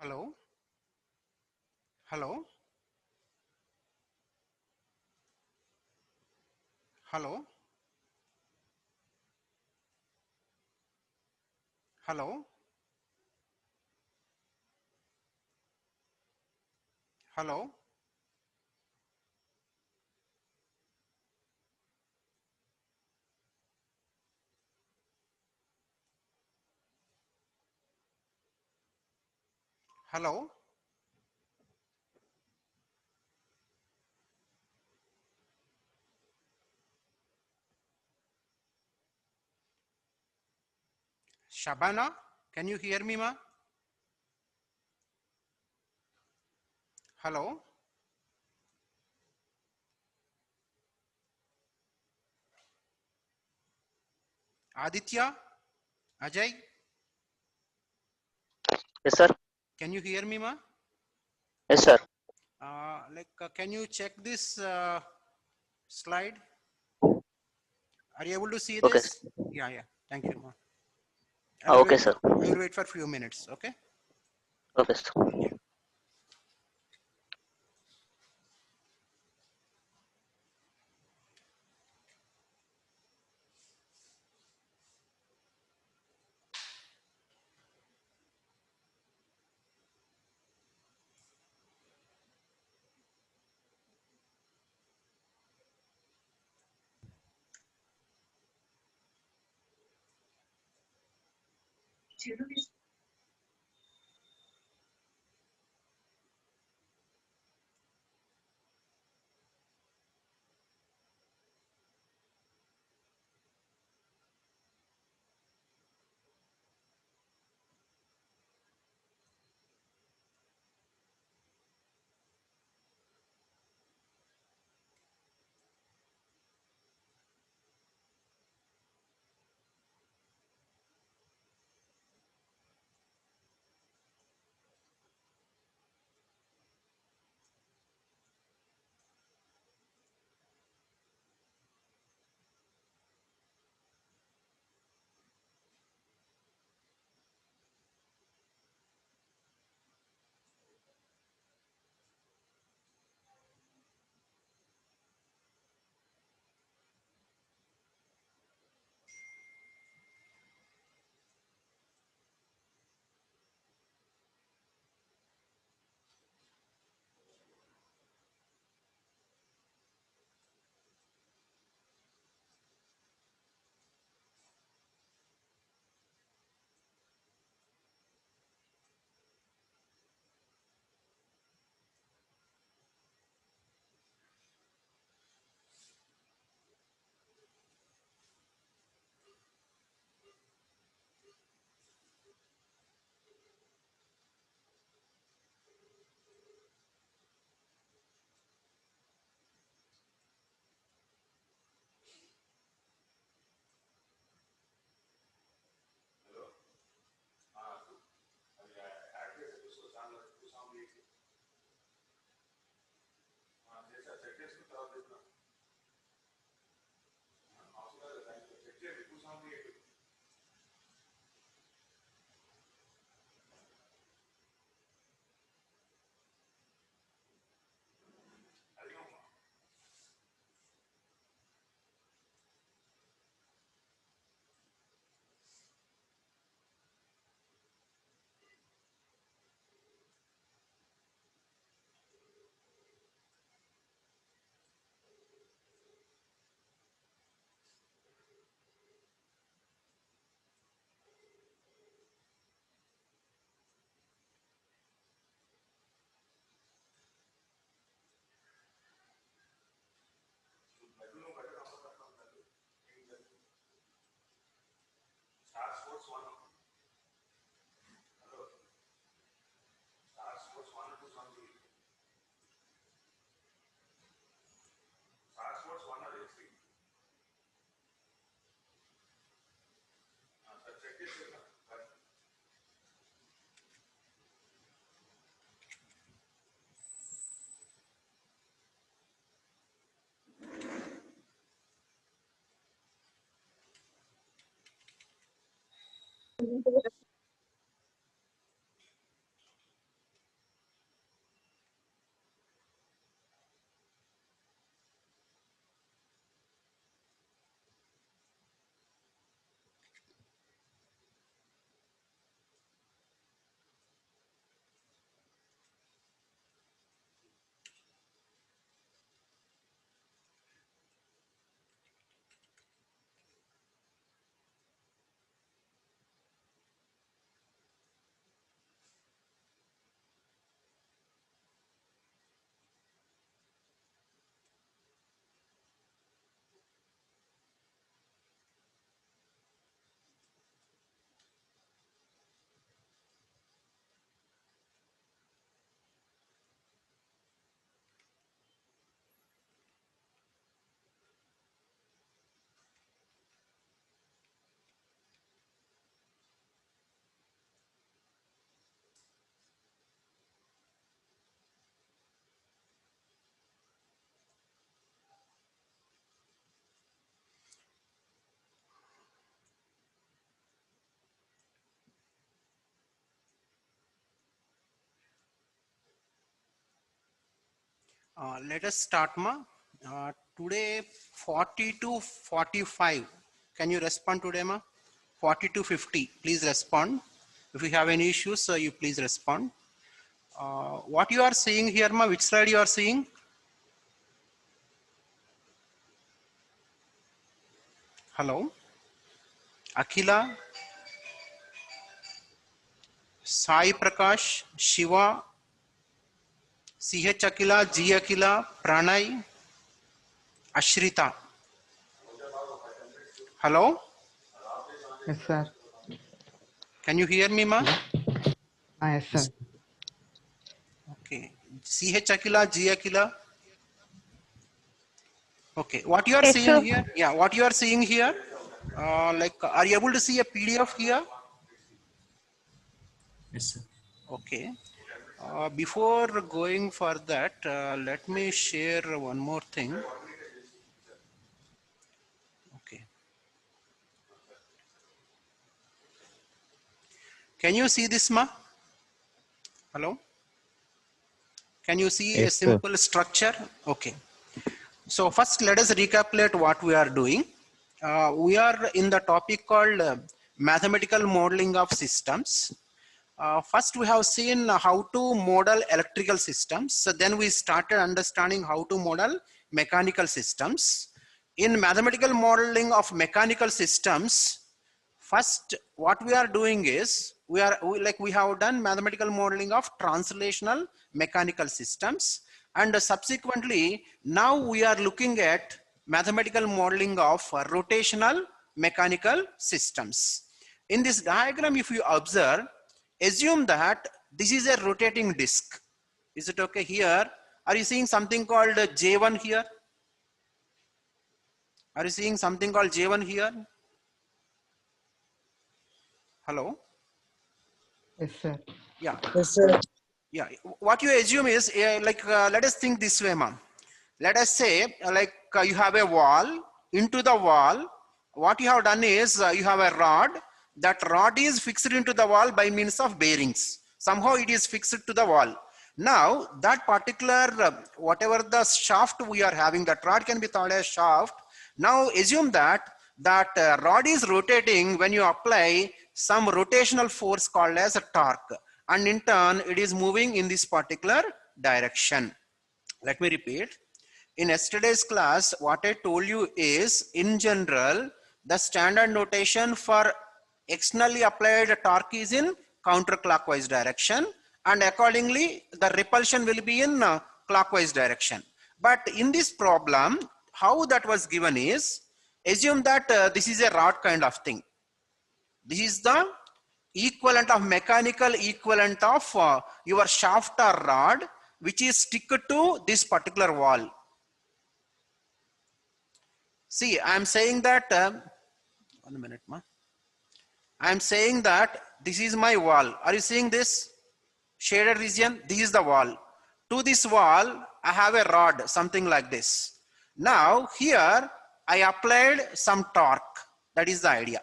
Hello? Hello? Hello? Hello? Hello? Hello? Shabana, can you hear me, ma? Hello? Aditya? Ajay? Yes, sir. Can you hear me, ma? Yes, sir. Can you check this slide? Are you able to see Okay. this? Yeah, yeah. Thank you, ma. Okay, sir. I will wait for a few minutes, okay? Okay, sir. Yeah. Let us start, ma. Today 40 to 45. Can you respond today, ma? 40 to 50. Please respond. If you have any issues, you please respond. What you are seeing here, ma? Which slide you are seeing? Hello, Akhila, Sai Prakash, Shiva, CH Akila, G Akila, Pranay, Ashrita. Hello, Yes, sir. can you hear me, ma? Yes, sir. Okay. CH Akila, G Akila. Okay. What you are Yes, seeing sir. here? Yeah. What you are seeing here? Are you able to see a PDF here? Yes, sir. Okay. Before going for that, let me share one more thing. Okay. Can you see this, ma? Hello? Can you see a Yes, sir. simple structure? Okay. So first, let us recapitulate what we are doing. We are in the topic called mathematical modeling of systems. First, we have seen how to model electrical systems. So then we started understanding how to model mechanical systems. In mathematical modeling of mechanical systems, first what we are doing is we have done mathematical modeling of translational mechanical systems, and subsequently now we are looking at mathematical modeling of rotational mechanical systems. In this diagram, if you observe, assume that this is a rotating disk. Is it okay here? Are you seeing something called J1 here? Are you seeing something called J1 here? Hello? Yes, sir. Yeah. Yes, sir. Yeah. What you assume is let us think this way, ma'am. Let us say you have a wall. Into the wall, what you have done is you have a rod. That rod is fixed into the wall by means of bearings. Somehow it is fixed to the wall. Now that particular whatever the shaft we are having, that rod can be thought as shaft. Now assume that rod is rotating when you apply some rotational force called as a torque, and in turn it is moving in this particular direction. Let me repeat. In yesterday's class, what I told you is, in general, the standard notation for externally applied torque is in counterclockwise direction, and accordingly the repulsion will be in clockwise direction. But in this problem, how that was given is, assume that this is a rod kind of thing. This is the equivalent of mechanical equivalent of your shaft or rod, which is stick to this particular wall. See, I am saying that, 1 minute, ma. I am saying that this is my wall. Are you seeing this shaded region? This is the wall. To this wall, I have a rod, something like this. Now, here, I applied some torque. That is the idea.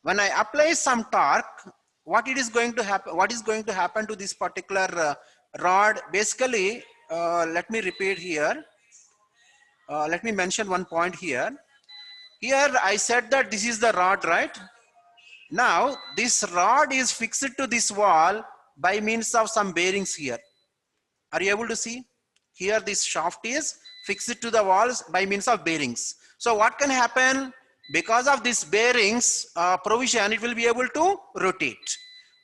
When I apply some torque, what it is going to happen? What is going to happen to this particular rod? Basically, let me repeat here. Let me mention one point here. Here I said that this is the rod, right? Now this rod is fixed to this wall by means of some bearings here. Are you able to see? Here this shaft is fixed to the walls by means of bearings. So what can happen? Because of this bearings provision, it will be able to rotate.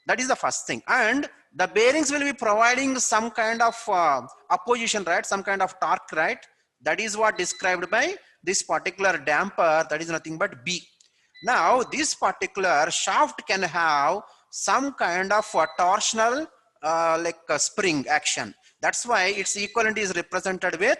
That is the first thing. And the bearings will be providing some kind of opposition, right? Some kind of torque, right? That is what described by this particular damper, that is nothing but B. Now this particular shaft can have some kind of a torsional like a spring action. That's why its equivalent is represented with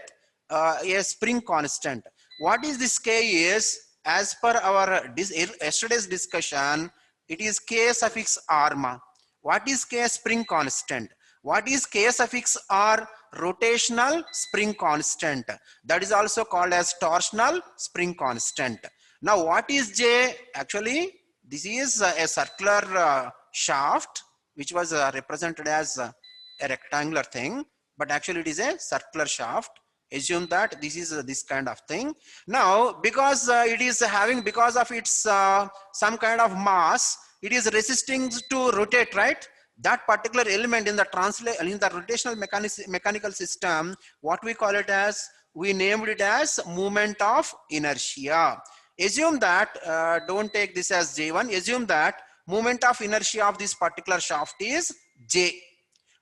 a spring constant. What is this K is, as per our yesterday's discussion, it is K suffix R. What is K spring constant? What is K suffix R? Rotational spring constant. That is also called as torsional spring constant. Now what is J? Actually this is a circular shaft which was represented as a rectangular thing. but actually it is a circular shaft. Assume that this is this kind of thing. Now, because it is having, because of its some kind of mass, it is resisting to rotate, right? That particular element in the rotational mechanical system, what we call it as, we named it as moment of inertia. Assume that, don't take this as J1, assume that moment of inertia of this particular shaft is J.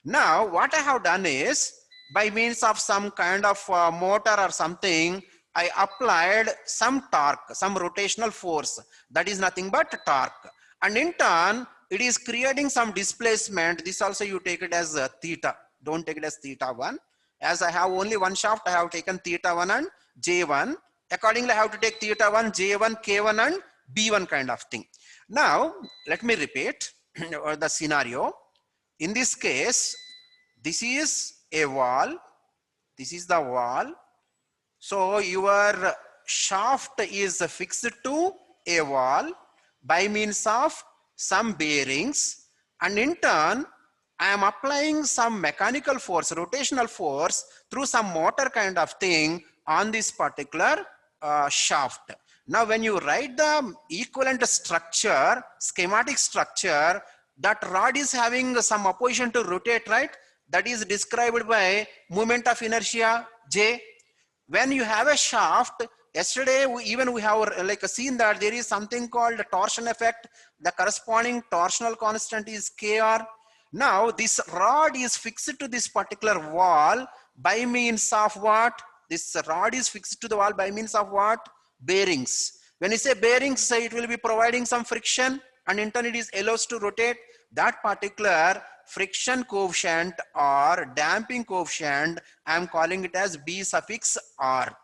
Now, what I have done is, by means of some kind of motor or something, I applied some torque, some rotational force, that is nothing but torque. And in turn, it is creating some displacement. This also you take it as theta. Don't take it as theta 1. As I have only one shaft, I have taken theta 1 and J1. Accordingly, I have to take theta 1, J1, K1 and B1 kind of thing. Now, let me repeat the scenario. In this case, this is a wall. This is the wall. So your shaft is fixed to a wall by means of some bearings, and in turn I am applying some mechanical force, rotational force through some motor kind of thing on this particular shaft. Now when you write the equivalent structure, schematic structure, that rod is having some opposition to rotate, right? That is described by moment of inertia J. When you have a shaft, yesterday we have like seen that there is something called torsion effect. The corresponding torsional constant is Kr. Now this rod is fixed to this particular wall by means of what? This rod is fixed to the wall by means of what? Bearings. When you say bearings, it will be providing some friction, and in turn it is allows to rotate. That particular friction coefficient or damping coefficient, I am calling it as B suffix R.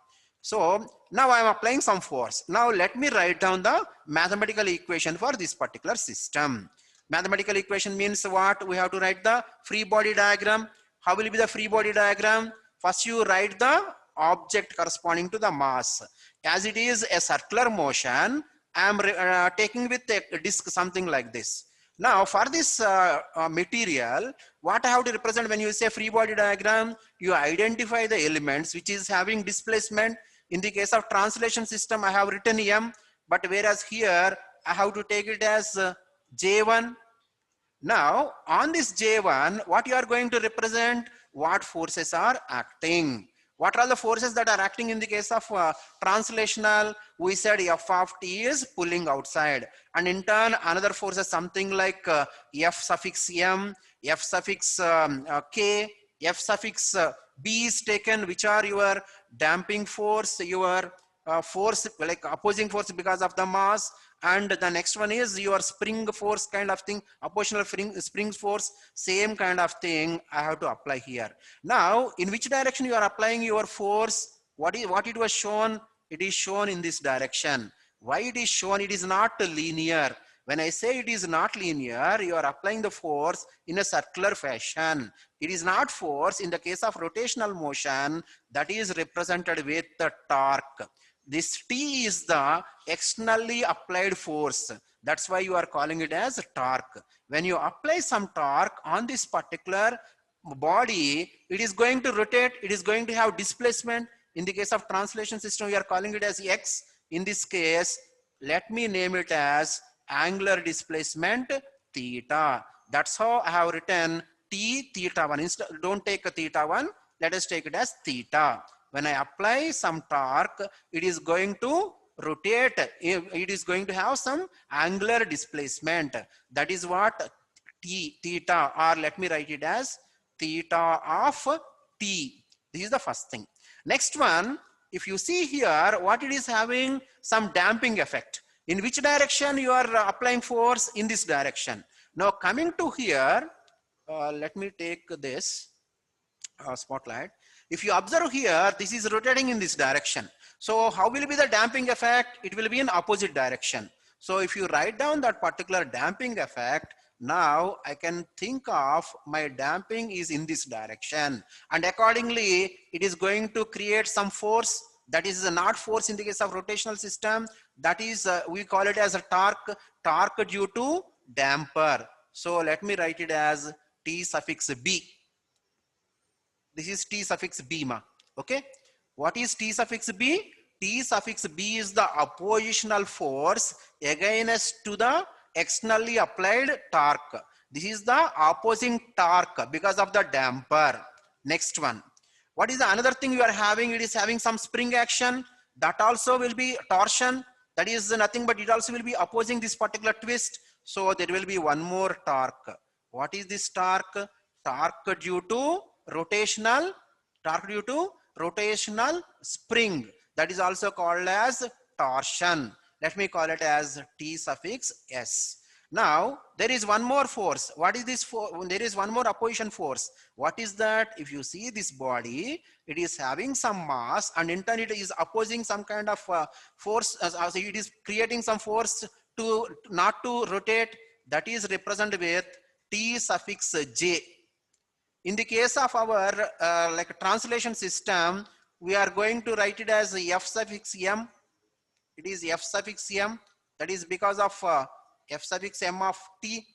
So now I am applying some force. Now let me write down the mathematical equation for this particular system. Mathematical equation means what? We have to write the free body diagram. How will be the free body diagram? First you write the object corresponding to the mass. As it is a circular motion, I am taking with a disc something like this. Now for this material, what I have to represent when you say free body diagram, you identify the elements which is having displacement. In the case of translation system, I have written M, but whereas here I have to take it as J1. Now on this J1, what you are going to represent? What forces are acting? What are the forces that are acting in the case of translational? We said F of T is pulling outside, and in turn another force is something like F suffix M, F suffix K, F suffix B is taken, which are your damping force, your force like opposing force because of the mass, and the next one is your spring force kind of thing, oppositional spring force, same kind of thing I have to apply here. Now in which direction you are applying your force? What it was shown? It is shown in this direction. Why it is shown? It is not linear. When I say it is not linear, you are applying the force in a circular fashion. It is not force in the case of rotational motion that is represented with the torque. This T is the externally applied force. That's why you are calling it as torque. When you apply some torque on this particular body, it is going to rotate, it is going to have displacement. In the case of translation system, we are calling it as X. In this case, let me name it as angular displacement theta. That's how I have written T theta 1. Instead, don't take a theta 1, let us take it as theta. When I apply some torque, it is going to rotate, it is going to have some angular displacement. That is what T theta, or let me write it as theta of T. This is the first thing. Next one, if you see here, what it is having? Some damping effect. In which direction you are applying force? In this direction. Now coming to here, let me take this spotlight. If you observe here, this is rotating in this direction. So how will be the damping effect? It will be in opposite direction. So if you write down that particular damping effect, now I can think of my damping is in this direction, and accordingly it is going to create some force. That is not force in the case of rotational system. That is we call it as a torque due to damper. So let me write it as T suffix B. This is T suffix B ma. Okay. What is T suffix B? T suffix B is the oppositional force against to the externally applied torque. This is the opposing torque because of the damper. Next one. What is the another thing you are having? It is having some spring action. That also will be torsion. That is nothing but it also will be opposing this particular twist. So there will be one more torque. What is this torque? Torque due to rotational, torque due to rotational spring. That is also called as torsion. Let me call it as T suffix S. Now there is one more force. What is this for? There is one more opposition force. What is that? If you see this body, it is having some mass and in turn it is opposing some kind of force. It is creating some force to not to rotate. That is represented with T suffix J. In the case of our like translation system, we are going to write it as F suffix M. It is F suffix M. That is because of F suffix M of T.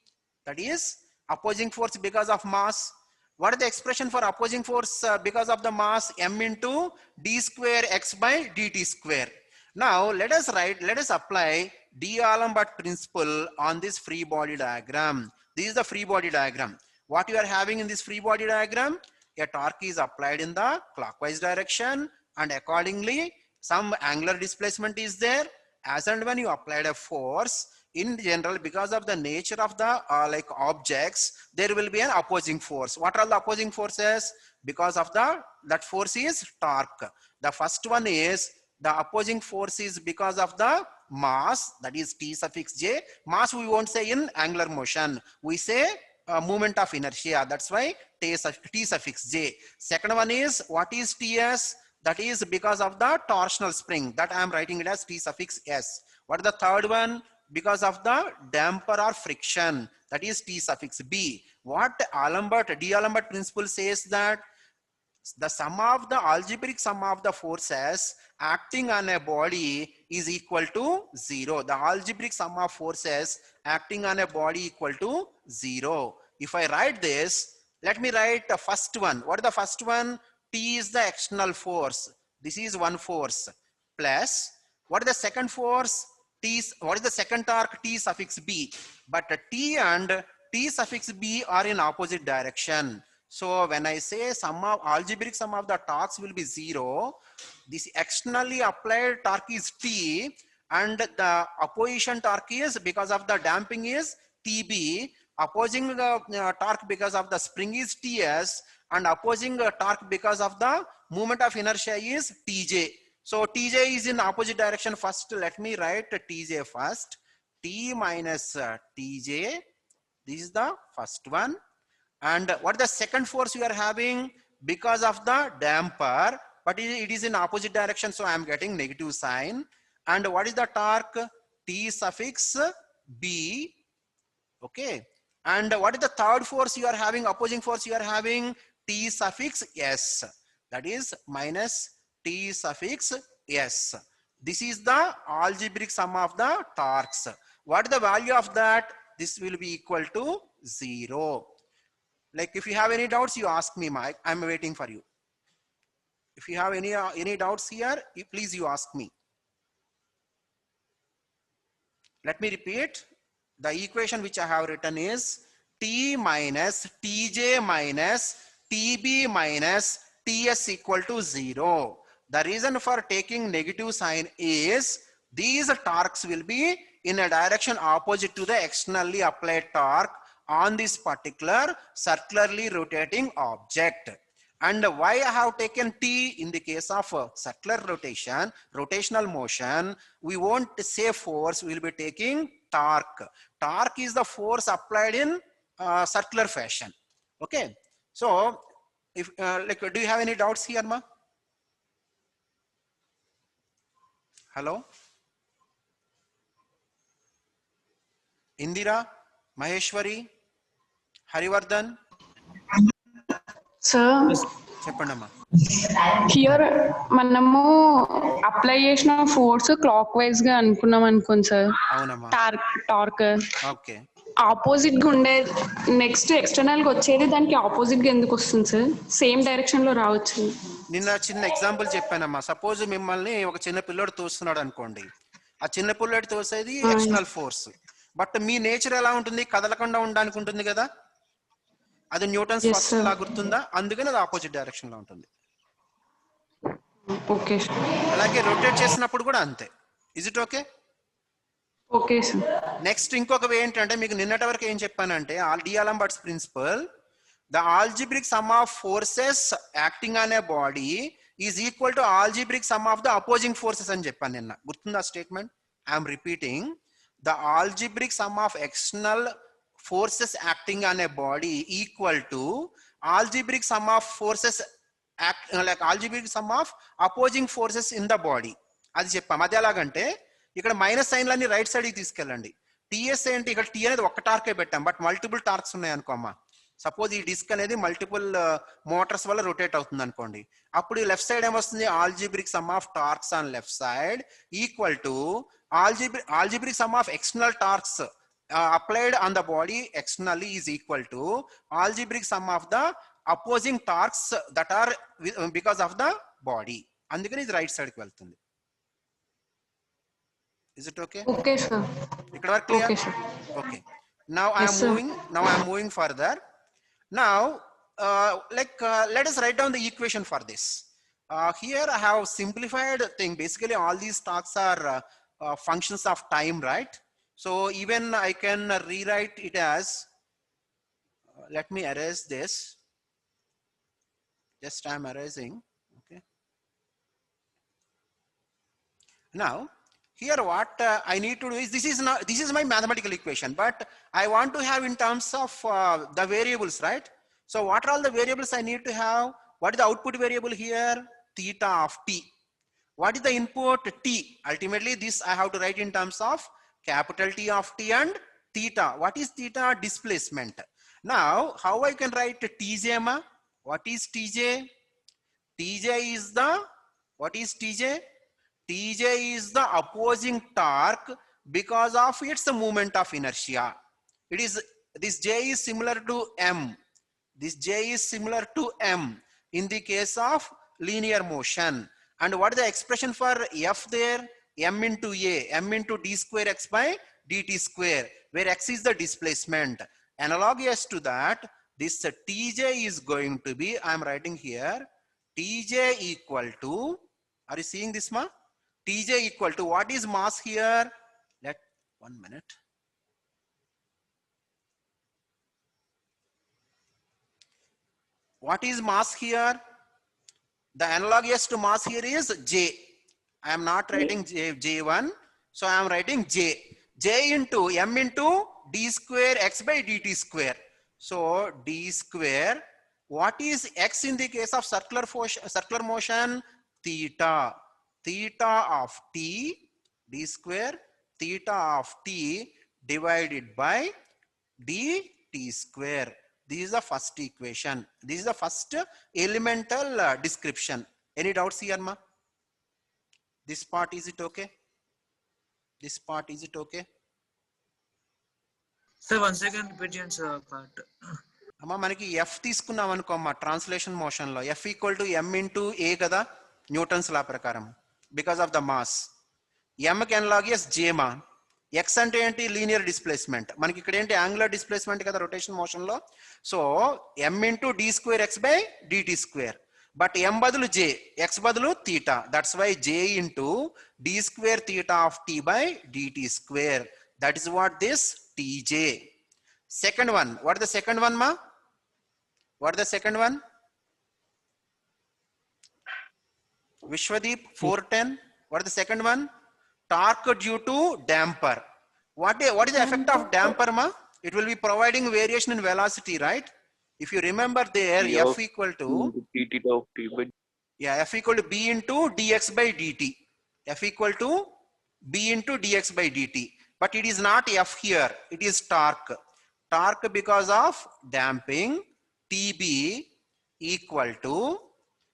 That is opposing force because of mass. What is the expression for opposing force because of the mass? M into d square x by dt square. Now let us apply D'Alembert principle on this free body diagram. This is the free body diagram. What you are having in this free body diagram? A torque is applied in the clockwise direction and accordingly some angular displacement is there. As and when you applied a force, in general, because of the nature of the like objects, there will be an opposing force. What are the opposing forces? Because of that force is torque. The first one is the opposing force is because of the mass, that is T suffix J. Mass we won't say in angular motion. We say moment of inertia. That's why T suffix J. Second one is what is TS? That is because of the torsional spring. That I am writing it as T suffix S. What is the third one? Because of the damper or friction. That is T suffix B. What D'Alembert principle says that the sum of the algebraic sum of the forces acting on a body is equal to 0. The algebraic sum of forces acting on a body equal to 0. If I write this, let me write the first one. What is the first one? T is the external force. This is one force. Plus, what is the second force? What is the second torque? T suffix B. But T and T suffix B are in opposite direction. So when I say algebraic sum of the torques will be 0, this externally applied torque is T and the opposition torque is because of the damping is TB. Opposing torque because of the spring is TS and opposing torque because of the moment of inertia is TJ. So TJ is in opposite direction. First, let me write TJ first. T minus TJ. This is the first one. And what is the second force you are having? Because of the damper, but it is in opposite direction. So I am getting negative sign. And what is the torque? T suffix B. Okay. And what is the third force you are having? Opposing force you are having? T suffix S. That is minus T suffix S. This is the algebraic sum of the torques. What is the value of that? This will be equal to 0. Like if you have any doubts, you ask me, Mike. I'm waiting for you. If you have any doubts here, please you ask me. Let me repeat. The equation which I have written is T minus Tj minus Tb minus Ts equal to 0. The reason for taking negative sign is these torques will be in a direction opposite to the externally applied torque on this particular circularly rotating object. And why I have taken T in the case of circular rotation, rotational motion, we won't say force, we will be taking torque. Torque is the force applied in circular fashion. Okay. So, if like, do you have any doubts here, ma? Hello? Indira, Maheshwari, Harivardhan? Sir, చెప్పండమ్మా. here మనము apply చేసిన force clock wise గా అనుకున్నాం అనుకోండి sir. అవునమ్మా. Torque okay. Opposite గా ఉండే next external గా వచ్చేది దానికి ఆపోజిట్ గా ఎందుకు వస్తుంది సార్? సేమ్ డైరెక్షన్ లో రావచ్చు. నిన్న చిన్న ఎగ్జాంపుల్ చెప్పానమ్మా. సపోజ్ మిమ్మల్ని ఒక చిన్న పిల్లోడు తోస్తున్నాడు అనుకోండి. ఆ చిన్న పిల్లోడు తోసేది ఎక్స్టర్నల్ ఫోర్స్. బట్ మీ నేచర్ ఎలా ఉంటుంది? కదలకుండా ఉండడానికి ఉంటుంది కదా. అది Newton's Yes, first sir. Law గుర్తుందా? అందుకని అది ఆపోజిట్ డైరెక్షన్ లో ఉంటుంది. Okay sir. అలాగే రొటేట్ చేసినప్పుడు కూడా అంతే. Is it okay? Okay sir. Next ఇంకొక వే ఏంటంటే, మీకు నిన్నటి వరకు ఏం చెప్పానంటే, d'Alembert's principle, the algebraic sum of forces acting on a body is equal to algebraic sum of the opposing forces అని చెప్పాను నిన్న. గుర్తుందా statement? I'm repeating, the algebraic sum of external forces acting on a body equal to algebraic sum of forces like algebraic sum of opposing forces in the body. అది చెప్పాం. అది ఎలాగంటే, ఇక్కడ minus సైన్లన్నీ right సైడ్కి తీసుకెళ్ళండి. టీఎస్ ఏంటి? ఇక్కడ tea అనేది ఒక్క టార్కే పెట్టాం, బట్ మల్టిపుల్ టార్క్స్ ఉన్నాయి అనుకోమ్మా. సపోజ్ ఈ డిస్క్ అనేది మల్టిపుల్ మోటార్స్ వల్ల రొటేట్ అవుతుంది అనుకోండి. అప్పుడు లెఫ్ట్ సైడ్ ఏమొస్తుంది? Algebraic sum of torques on left side equal to algebraic sum of external torques applied on the body externally is equal to algebraic sum of the opposing torques that are because of the body. అందుకని ఇది right side కి వెళ్తుంది. Is it okay? Okay sir. ఇక్కడ వరకు clear? Okay sir. Okay. Now I am moving further. Now let us write down the equation for this. Here I have simplified thing. Basically all these torques are functions of time, right? So even I can rewrite it as, let me erase this. Just I am erasing. Okay. Now here what I need to do is, this is my mathematical equation, but I want to have in terms of the variables, right? So what are all the variables I need to have? What is the output variable here? Theta of t. What is the input? T. Ultimately this I have to write in terms of capital T of t and theta. What is theta? Displacement. Now how I can write Tj ma? What is Tj? Tj is the, what is Tj? Tj is the opposing torque because of its moment of inertia. It is, this J is similar to M. This J is similar to M in the case of linear motion. And what is the expression for F there? M into A, M into d square x by dt square, where x is the displacement. Analogous to that, this Tj is going to be, I am writing here, Tj equal to, are you seeing this ma? Tj equal to, what is mass here? Let 1 minute. What is mass here? The analogous to mass here is J. I am not writing J1, so I am writing J. J into M into d square x by dt square. So d square, what is x in the case of circular motion? Theta. Theta of t, d square, theta of t divided by dt square. This is the first equation. This is the first elemental description. Any doubts here, ma? This part, is it okay? This part, is it okay? Sir, once again repeat your part. అమ్మా మనకి F తీసుకున్నాం అనుకో అమ్మా, translation motion లో F equal to M into A కదా, Newton's law ప్రకారం, because of the mass. M కి అనలాగియస్ J మా. X అంటే ఏంటి? Linear displacement. మనకి ఇక్కడ ఏంటి? యాంగులర్ డిస్ప్లేస్మెంట్ కదా రొటేషన్ మోషన్ లో. So M into d square x by dt square. But M బదులు J, X బదులు theta. That's why J into d square theta of t by dt square. That is what this Tj. Second one, what is the second one ma? What is the second one? Vishwadeep 410. What is the second one? Torque due to damper. What is the effect of damper ma? It will be providing variation in velocity, right? If you remember there, F equal to F equal to B into dx by dt. F equal to B into dx by dt. But it is not F here. It is torque. Torque because of damping. TB equal to,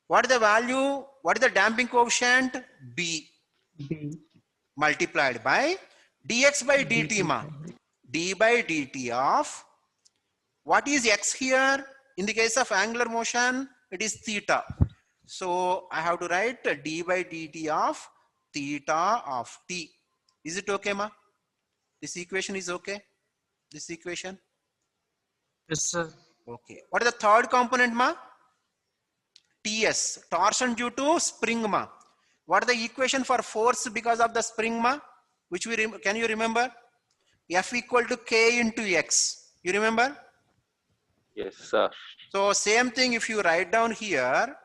what is the value? What is the damping coefficient? B. B. Multiplied by dx by dt ma. d by dt of, what is x here? In the case of angular motion, it is theta. So I have to write d by dt of theta of t. Is it okay, ma? This equation is okay? This equation? Yes, sir. Okay. What is the third component, ma? Ts, torsion due to spring, ma. What is the equation for force because of the spring, ma? Which can you remember? F equal to k into x. You remember? Yes, sir. So same thing if you write down here,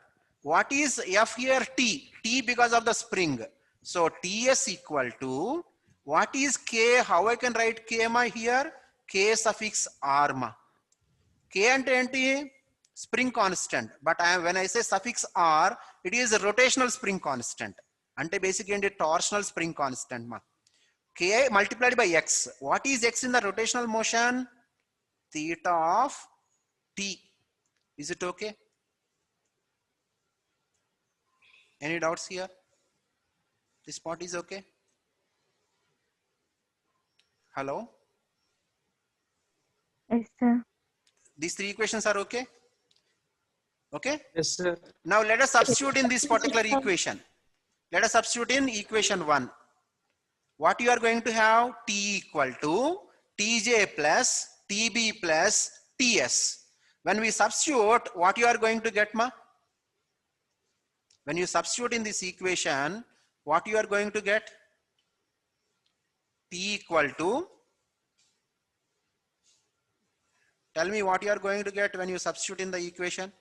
what is F here? T. T because of the spring. So Ts equal to, what is K? How I can write K, ma, here? K suffix R, ma. K ante enti? Spring constant. But when I say suffix R, it is a rotational spring constant. Ante basically enti torsional spring constant, ma. K multiplied by X. What is X in the rotational motion? Theta of T. Is it okay? Any doubts here? This part is okay? Hello? Yes, sir. These three equations are okay? Okay? Yes, sir. Now let us substitute in this particular equation. Let us substitute in equation 1. What you are going to have? T equal to Tj plus Tb plus Ts. When we substitute, what you are going to get, ma? When you substitute in this equation, what you are going to get? T equal to, tell me what you are going to get when you substitute in the equation.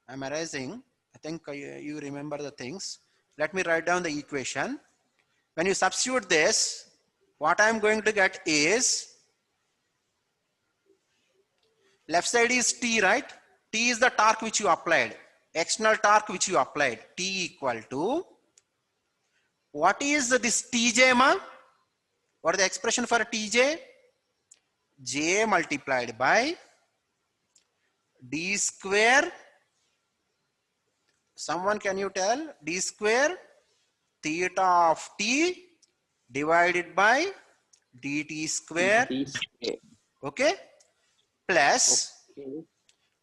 I'm erasing. I think you remember the things. Let me write down the equation. When you substitute this, what I'm going to get is, left side is T, right? T is the torque which you applied. External torque which you applied. T equal to, what is this Tj, ma? What is the expression for Tj? J multiplied by d square. Someone can you tell? D square theta of t divided by dt square. D square. Okay? Plus, Okay.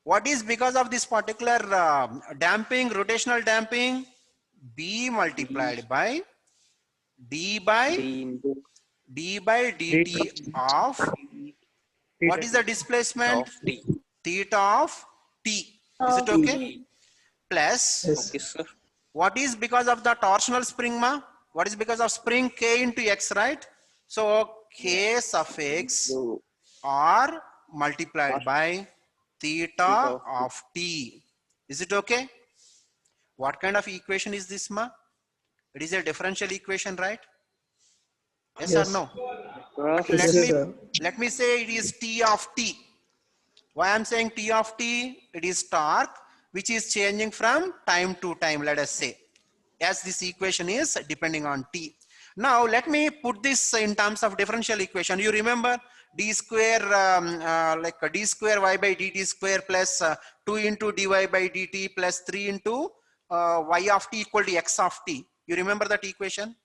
what is because of this particular damping, rotational damping? B multiplied by d by D into dt of, what is the displacement? of T. Theta of t. Is it okay? T. Plus, Okay, sir. what is because of the torsional spring, ma? What is because of spring? K into x, right? So K suffix So, R multiplied by theta theta of t. Is it okay? What kind of equation is this, ma? It is a differential equation, right? Yes, or no? yes, Let me say it is T of t. Why I'm saying T of t? It is torque which is changing from time to time, let us say, as this equation is depending on t. Now let me put this in terms of differential equation. You remember d square like d square y by dt square plus 2 into dy by dt plus 3 into y of t equal to x of t. You remember that equation?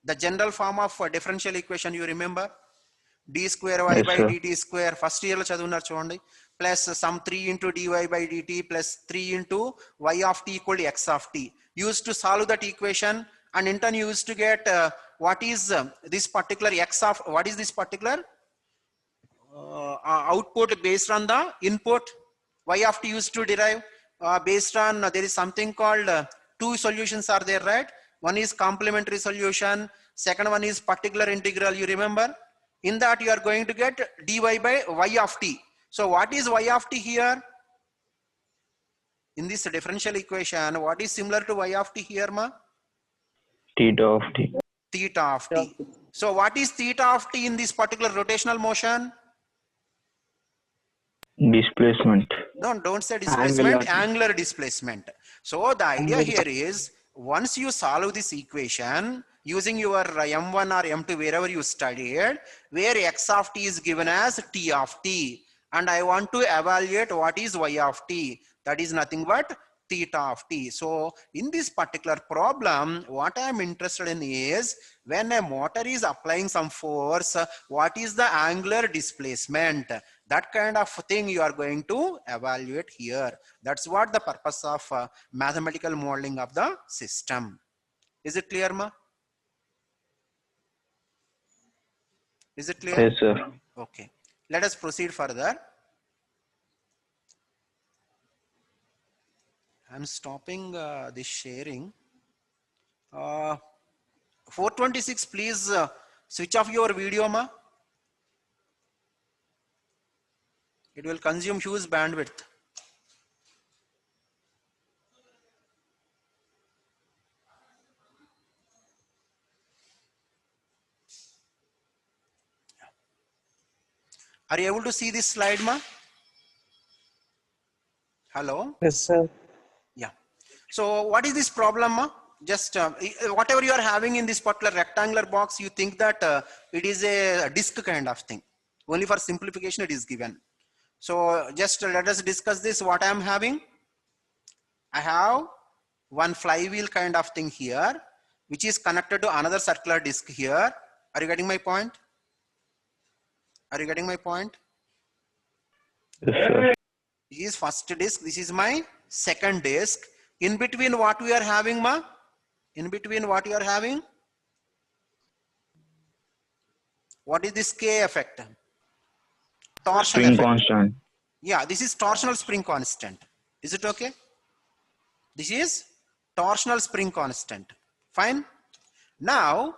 The general form of differential equation, you remember? D square y by dt square, first year lo chaduvunar chudandi, plus some 3 into dy by dt plus 3 into y of t equal to x of t. Used to solve that equation, and in turn you used to get what is this particular x of, what is this particular output based on the input. Y of t used to derive based on, there is something called two solutions are there, right? One is complementary solution, second one is particular integral, you remember? In that you are going to get dy by y of t. So what is y of t here? In this differential equation, what is similar to y of t here, ma? Theta of t. Theta of t. So what is theta of t in this particular rotational motion? Displacement. Don't say displacement, angular displacement. So the idea here is, once you solve this equation using your M1 or M2 wherever you studied, where x of t is given as t of t, and I want to evaluate what is y of t, that is nothing but theta of t. So in this particular problem, what I am interested in is when a motor is applying some force, what is the angular displacement? That kind of thing you are going to evaluate here. That's what the purpose of mathematical modeling of the system. Is it clear, ma? Is it clear? Yes, sir. Okay. Let us proceed further. I'm stopping this sharing. 426, please switch off your video, ma. It will consume huge bandwidth. Are you able to see this slide, ma? Hello? Yes, sir. Yeah. So what is this problem, ma? Just whatever you are having in this particular rectangular box, you think that it is a disk kind of thing. Only for simplification it is given. So just let us discuss this. What I am having? I have one flywheel kind of thing here, which is connected to another circular disc here. Are you getting my point? Are you getting my point? Yes, sir. This is first disc. This is my second disc. In between what we are having, ma? In between what you are having? What is this K effect? Torsion Spring effect. constant. Yeah, this is torsional spring constant. Is it okay? This is torsional spring constant. Fine. Now,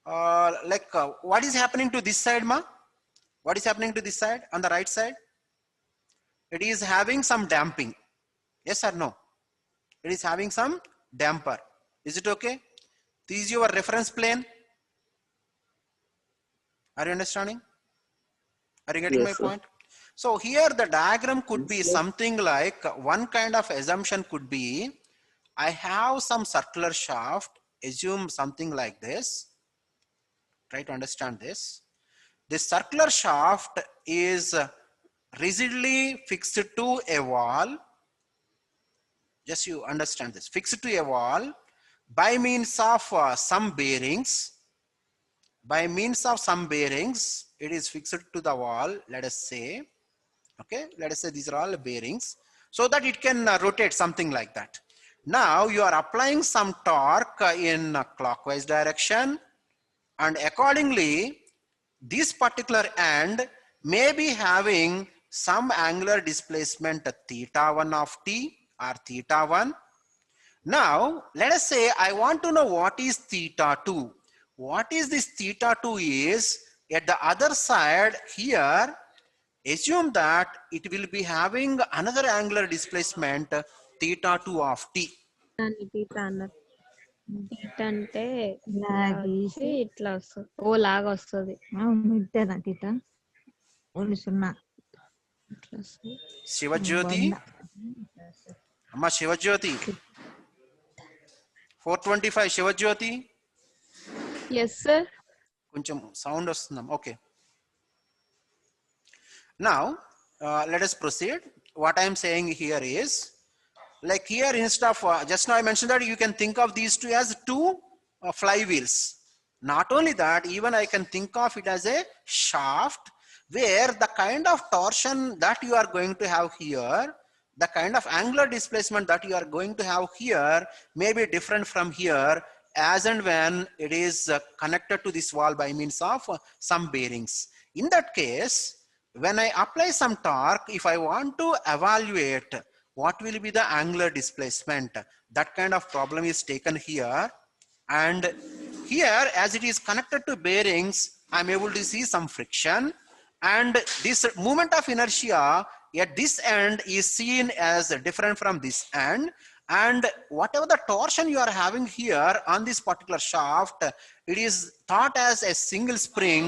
what is happening to this side, ma? What is happening to this side on the right side? It is having some damping. Yes or no? It is having some damper. Is it okay? This is your reference plane. Are you understanding? Are you getting my Yes, sir. point? So here the diagram could be something like, one kind of assumption could be, I have some circular shaft, assume something like this. Try to understand this. This circular shaft is rigidly fixed to a wall. Just you understand this. Fixed to a wall by means of some bearings. By means of some bearings, it is fixed to the wall, let us say. Okay, let us say these are all bearings, so that it can rotate, something like that. Now you are applying some torque in a clockwise direction, and accordingly this particular end may be having some angular displacement theta 1 of t or theta 1. Now let us say I want to know what is theta 2. What is this theta 2 is at the other side here. Assume that it will be having another angular displacement theta 2 of t. దాన్ని theta అన్నారు theta అంటే ఇలా log వచ్చి ఈసి ఇట్లా వస్తుంది ఓ లాగా వస్తుంది ఇంతేనా తీట ఓన్లీ సున్నా ఇట్లా వస్తుంది Shivajyoti, 100. Amma Shivajyoti, 425 Shivajyoti. Yes sir కొంచెం sound వస్తుందమ్మా. Okay. Now let us proceed. What I am saying here is, like here instead of just now I mentioned that you can think of these two as two flywheels. Not only that, even I can think of it as a shaft where the kind of torsion that you are going to have here, the kind of angular displacement that you are going to have here may be different from here as and when it is connected to this wall by means of some bearings. In that case, when I apply some torque, if I want to evaluate what will be the angular displacement, that kind of problem is taken here. And here, as it is connected to bearings, I'm able to see some friction, and this moment of inertia at this end is seen as different from this end. And whatever the torsion you are having here on this particular shaft, it is thought as a single spring,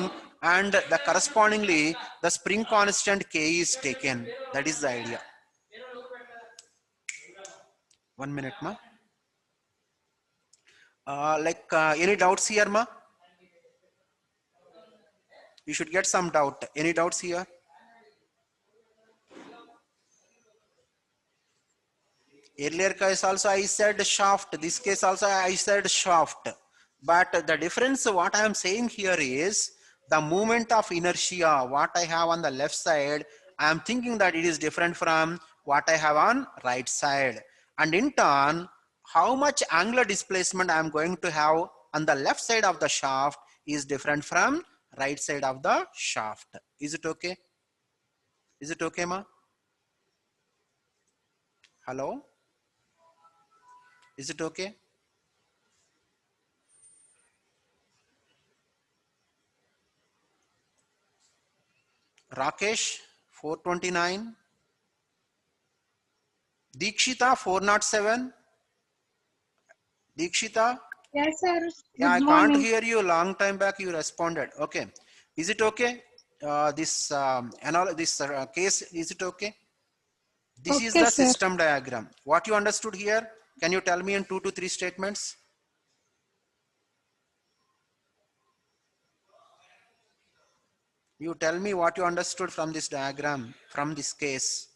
and the correspondingly the spring constant K is taken. That is the idea. 1 minute, ma. Any doubts here, ma? You should get some doubt. Any doubts here? Earlier case also I said shaft. This case also I said shaft. But the difference what I am saying here is the moment of inertia, what I have on the left side, I am thinking that it is different from what I have on right side. And in turn, how much angular displacement I am going to have on the left side of the shaft is different from right side of the shaft. Is it okay? Is it okay, ma? Hello? Is it okay? Rakesh, 429. Dikshita, 407. Dikshita? Yes, sir. Yeah, I Good can't morning. hear you. Long time back you responded. Okay. Is it okay? This case, is it okay? This is Okay, the sir. system diagram. What you understood here? Can you tell me in 2 to 3 statements? You tell me what you understood from this diagram, from this case.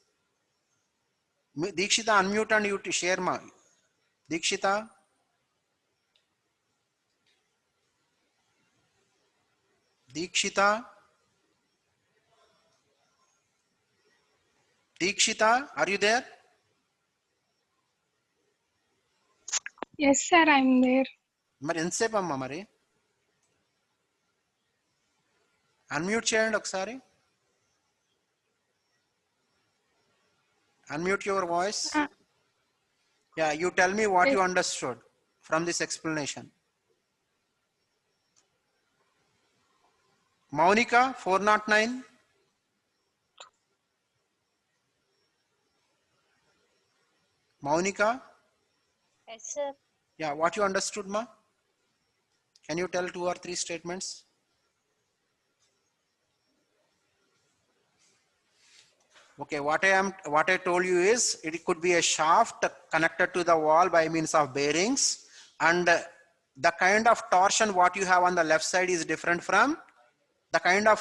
Dikshita, unmute and you to share ma. Dikshita, Dikshita, Dikshita, are you there? Yes, sir. I'm there. మరి ఎంతసేపు అమ్మా మరి unmute చేయండి ఒకసారి unmute your voice. Yeah, you tell me what Yes. you understood from this explanation. Monica, 409. Monica, Yes, sir. yeah, what you understood, ma? Can you tell 2 or 3 statements? Okay, what I told you is it could be a shaft connected to the wall by means of bearings, and the kind of torsion what you have on the left side is different from the kind of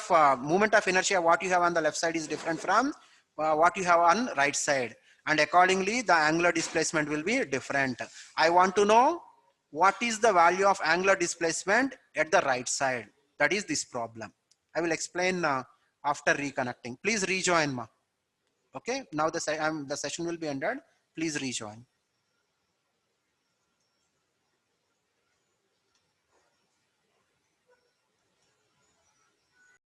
moment of inertia what you have on the left side is different from what you have on right side, and accordingly the angular displacement will be different. I want to know what is the value of angular displacement at the right side. That is this problem. I will explain after reconnecting. Please rejoin, ma. Okay, now the session will be ended. Please rejoin.